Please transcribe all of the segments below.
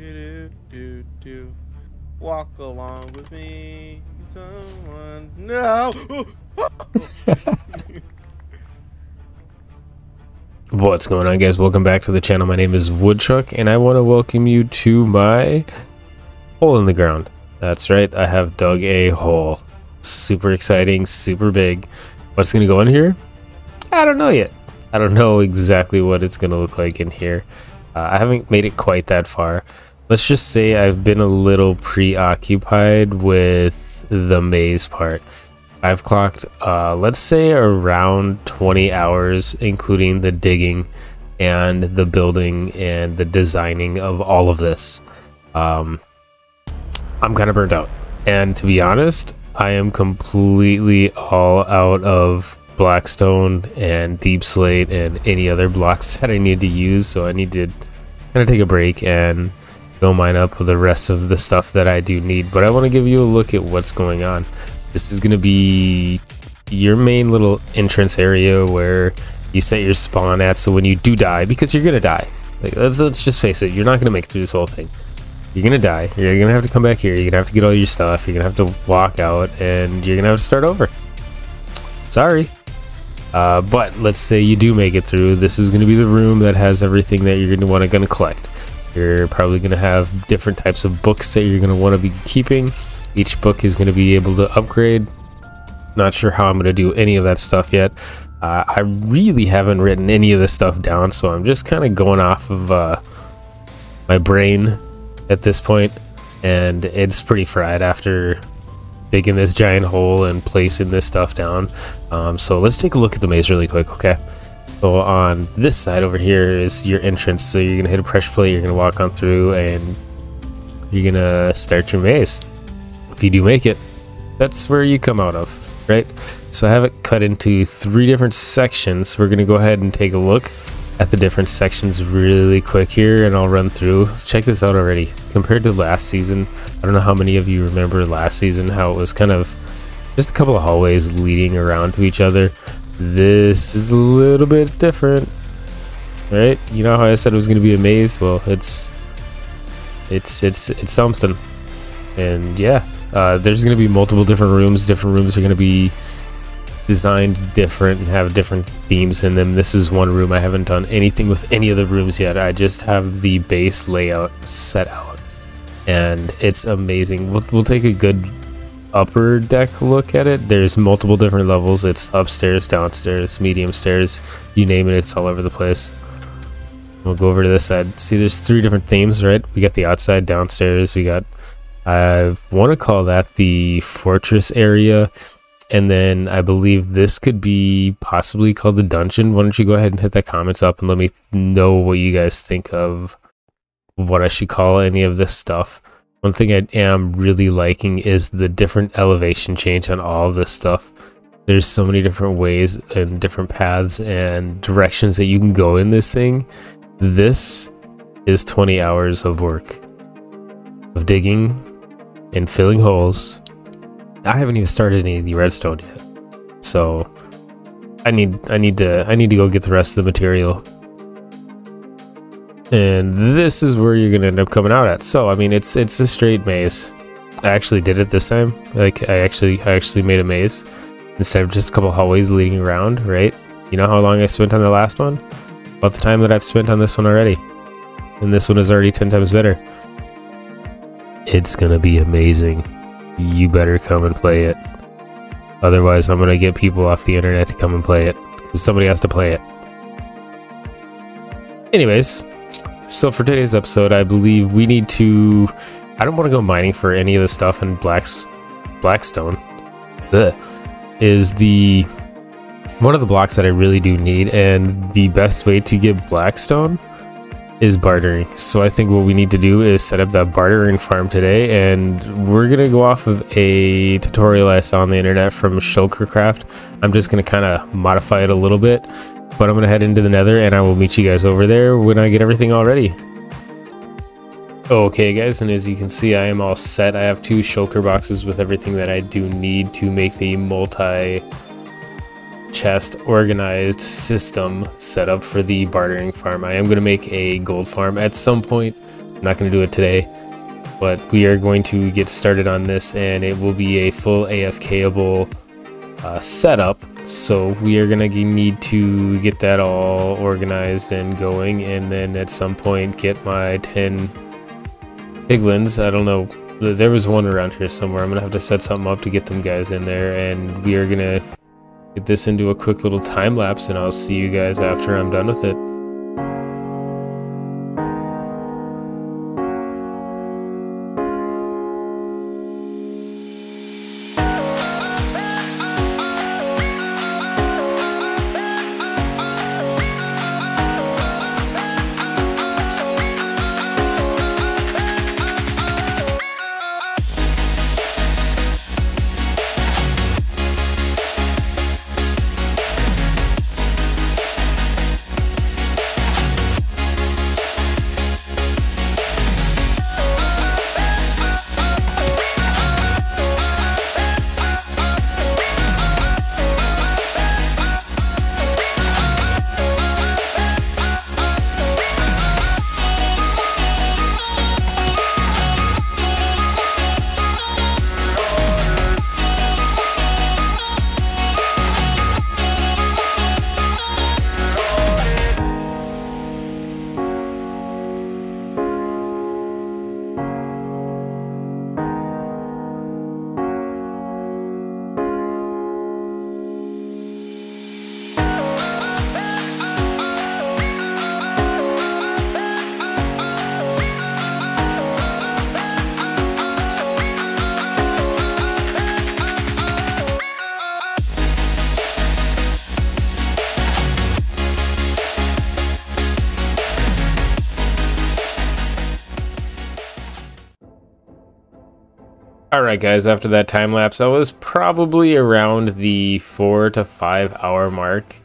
do. Walk along with me, someone. No. What's going on, guys? Welcome back to the channel. My name is Woodchuck, and I want to welcome you to my hole in the ground. That's right, I have dug a hole. Super exciting, super big. What's going to go in here? I don't know yet. I don't know exactly what it's going to look like in here. I haven't made it quite that far. Let's just say I've been a little preoccupied with the maze part. I've clocked, let's say, around 20 hours, including the digging and the building and the designing of all of this. I'm kind of burnt out. And to be honest, I am completely all out of blackstone and deep slate and any other blocks that I need to use. So I need to kind of take a break and go mine up with the rest of the stuff that I do need. But I want to give you a look at what's going on. This is going to be your main little entrance area where you set your spawn at. So when you do die, because you're going to die, like, let's just face it, you're not going to make it through this whole thing. You're going to die. You're going to have to come back here. You're going to have to get all your stuff. You're going to have to walk out and you're going to have to start over. Sorry. But let's say you do make it through. This is going to be the room that has everything that you're going to collect. You're probably going to have different types of books that you're going to want to be keeping. Each book is going to be able to upgrade. Not sure how I'm going to do any of that stuff yet. I really haven't written any of this stuff down, so I'm just kind of going off of my brain at this point, and it's pretty fried after digging this giant hole and placing this stuff down. So let's take a look at the maze really quick, okay? So on this side over here is your entrance. So you're gonna hit a pressure plate, you're gonna walk on through, and you're gonna start your maze. If you do make it, that's where you come out of, right? So I have it cut into 3 different sections. We're gonna go ahead and take a look at the different sections really quick here, and I'll run through. Check this out already. Compared to last season, I don't know how many of you remember last season, how it was kind of just a couple of hallways leading around to each other. This is a little bit different, right? You know how I said it was going to be a maze? Well, it's something. And yeah, there's going to be multiple different rooms. Different rooms are going to be designed different and have different themes in them. This is one room. I haven't done anything with any of the rooms yet. I just have the base layout set out, and it's amazing. We'll take a good upper deck look at it. There's multiple different levels. It's upstairs, downstairs, medium stairs, you name it, it's all over the place. We'll go over to this side. See, there's 3 different themes, right? We got the outside, downstairs, we got, I want to call that the fortress area, and then I believe this could be possibly called the dungeon. Why don't you go ahead and hit that comments up and let me know what you guys think of what I should call any of this stuff. One thing I am really liking is the different elevation change on all of this stuff. There's so many different ways and different paths and directions that you can go in this thing. This is 20 hours of work of digging and filling holes. I haven't even started any of the redstone yet, so I need to go get the rest of the material. And this is where you're gonna end up coming out at. So I mean, it's a straight maze. I actually did it this time. Like I actually made a maze instead of just a couple hallways leading around, right? You know how long I spent on the last one? About the time that I've spent on this one already. And this one is already 10 times better. It's gonna be amazing. You better come and play it. Otherwise, I'm gonna get people off the internet to come and play it, because somebody has to play it. Anyways, so for today's episode, I believe we need to, I don't want to go mining for any of the stuff in blackstone. Is the one of the blocks that I really do need, and the best way to get blackstone is bartering. So I think what we need to do is set up that bartering farm today, and we're gonna go off of a tutorial I saw on the internet from Shulkercraft. I'm just gonna kind of modify it a little bit, but I'm gonna head into the nether and I will meet you guys over there when I get everything all ready. Okay guys, and as you can see, I am all set. I have 2 shulker boxes with everything that I do need to make the multi chest organized system set up for the bartering farm. I am going to make a gold farm at some point. I'm not going to do it today, but we are going to get started on this, and it will be a full AFK-able setup. So we are going to need to get that all organized and going, and then at some point get my 10 piglins. I don't know, there was one around here somewhere. I'm going to have to set something up to get them guys in there, and we are going to get this into a quick little time lapse, and I'll see you guys after I'm done with it. Alright guys, after that time lapse, I was probably around the 4 to 5 hour mark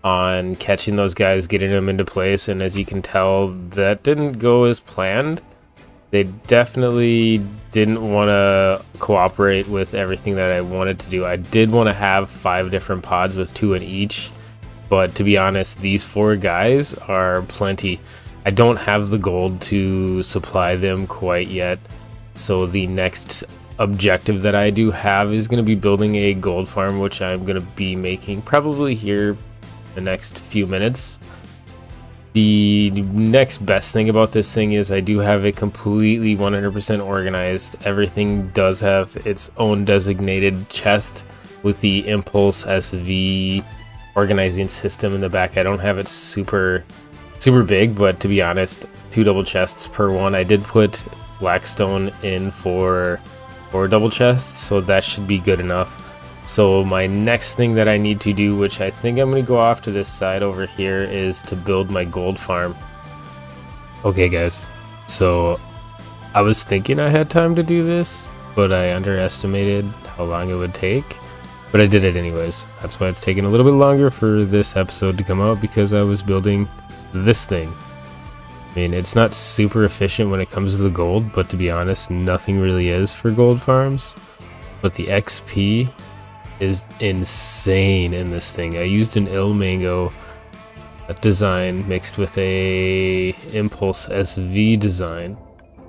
on catching those guys, getting them into place, and as you can tell, that didn't go as planned. They definitely didn't want to cooperate with everything that I wanted to do. I did want to have 5 different pods with 2 in each, but to be honest, these 4 guys are plenty. I don't have the gold to supply them quite yet, so the next objective that I do have is going to be building a gold farm, which I'm going to be making probably here the next few minutes. The next best thing about this thing is I do have it completely 100% organized. Everything does have its own designated chest with the Impulse SV organizing system in the back. I don't have it super big, but to be honest, 2 double chests per one. I did put Blackstone in for double chests, so that should be good enough. So my next thing that I need to do, which I think I'm going to go off to this side over here, is to build my gold farm. Okay guys, so I was thinking I had time to do this, but I underestimated how long it would take, but I did it anyways. That's why it's taking a little bit longer for this episode to come out, because I was building this thing. I mean, it's not super efficient when it comes to the gold, but to be honest, nothing really is for gold farms. But the XP is insane in this thing. I used an Il Mango design mixed with a Impulse SV design,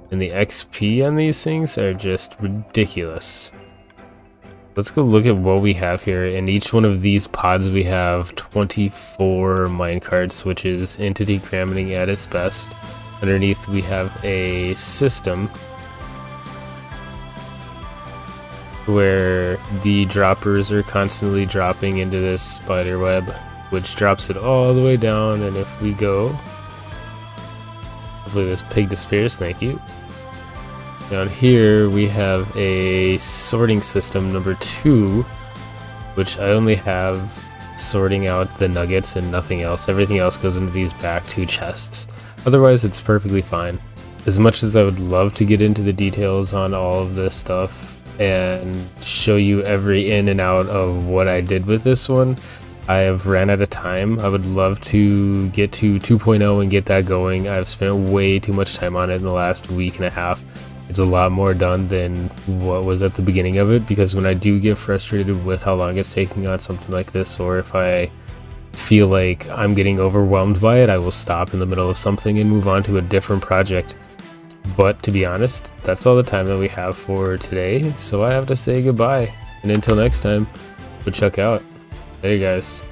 and the XP on these things are just ridiculous. Let's go look at what we have here. In each one of these pods we have 24 minecart switches, entity cramming at its best. Underneath we have a system where the droppers are constantly dropping into this spider web, which drops it all the way down, and if we go, hopefully this pig disappears, thank you. Down here we have a sorting system number 2, which I only have sorting out the nuggets and nothing else. Everything else goes into these back 2 chests. Otherwise it's perfectly fine. As much as I would love to get into the details on all of this stuff and show you every in and out of what I did with this one, I have ran out of time. I would love to get to 2.0 and get that going. I've spent way too much time on it in the last week and a half. It's a lot more done than what was at the beginning of it, because when I do get frustrated with how long it's taking on something like this, or if I feel like I'm getting overwhelmed by it, I will stop in the middle of something and move on to a different project. But to be honest, that's all the time that we have for today, so I have to say goodbye. And until next time, Woodchuck out. Later, guys.